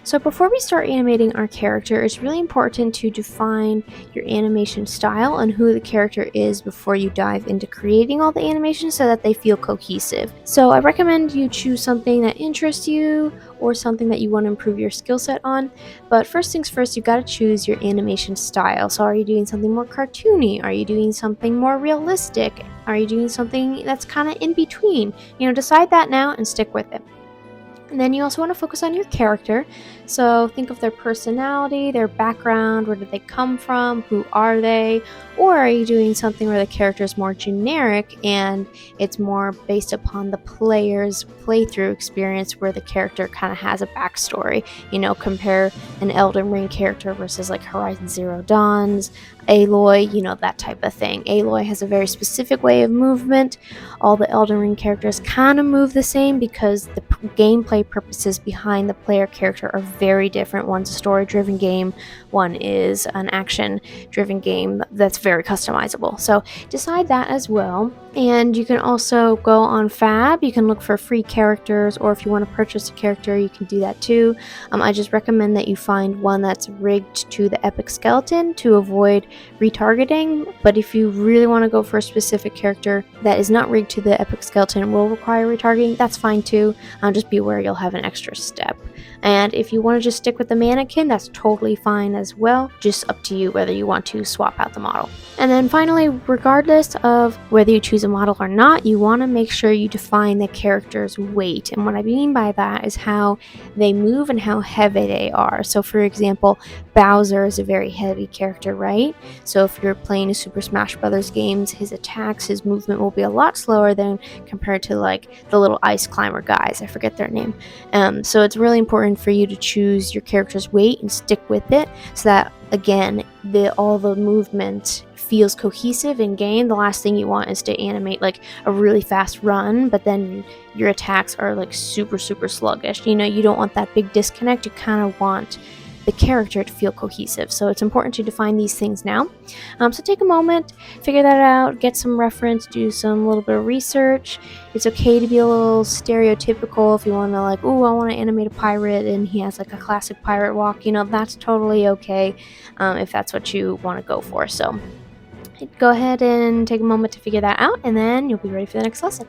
So before we start animating our character, it's really important to define your animation style and who the character is before you dive into creating all the animations so that they feel cohesive. So I recommend you choose something that interests you or something that you want to improve your skill set on. But first things first, you got to choose your animation style. So are you doing something more cartoony? Are you doing something more realistic? Are you doing something that's kind of in between? Decide that now and stick with it. And then you also want to focus on your character. So think of their personality, their background, where did they come from, who are they? Or are you doing something where the character is more generic and it's more based upon the player's playthrough experience where the character kind of has a backstory? Compare an Elden Ring character versus like Horizon Zero Dawn's, Aloy, that type of thing. Aloy has a very specific way of movement. All the Elden Ring characters kind of move the same because the gameplay purposes behind the player character are very different. One's a story-driven game, one is an action-driven game that's very customizable. So decide that as well. And you can also go on Fab. You can look for free characters, or if you want to purchase a character, you can do that too. I just recommend that you find one that's rigged to the epic skeleton to avoid retargeting. But if you really want to go for a specific character that is not rigged to the epic skeleton and will require retargeting, that's fine too. Just be aware you'll have an extra step. And if you want to just stick with the mannequin, that's totally fine as well. Just up to you whether you want to swap out the model. And then finally, regardless of whether you choose a model or not, you want to make sure you define the character's weight. And what I mean by that is how they move and how heavy they are. So for example, Bowser is a very heavy character, right? So if you're playing a Super Smash Bros. Games, his attacks, his movement will be a lot slower than compared to like the little ice climber guys. I forget their name. So it's really important for you to choose your character's weight and stick with it so that, again, all the movement feels cohesive in game. The last thing you want is to animate like a really fast run, but then your attacks are like super sluggish. You don't want that big disconnect. You kind of want the character to feel cohesive. So it's important to define these things now. So take a moment, figure that out, get some reference, do some little bit of research. It's okay to be a little stereotypical if you want to like, oh, I want to animate a pirate and he has like a classic pirate walk. That's totally okay if that's what you want to go for. So go ahead and take a moment to figure that out, and then you'll be ready for the next lesson.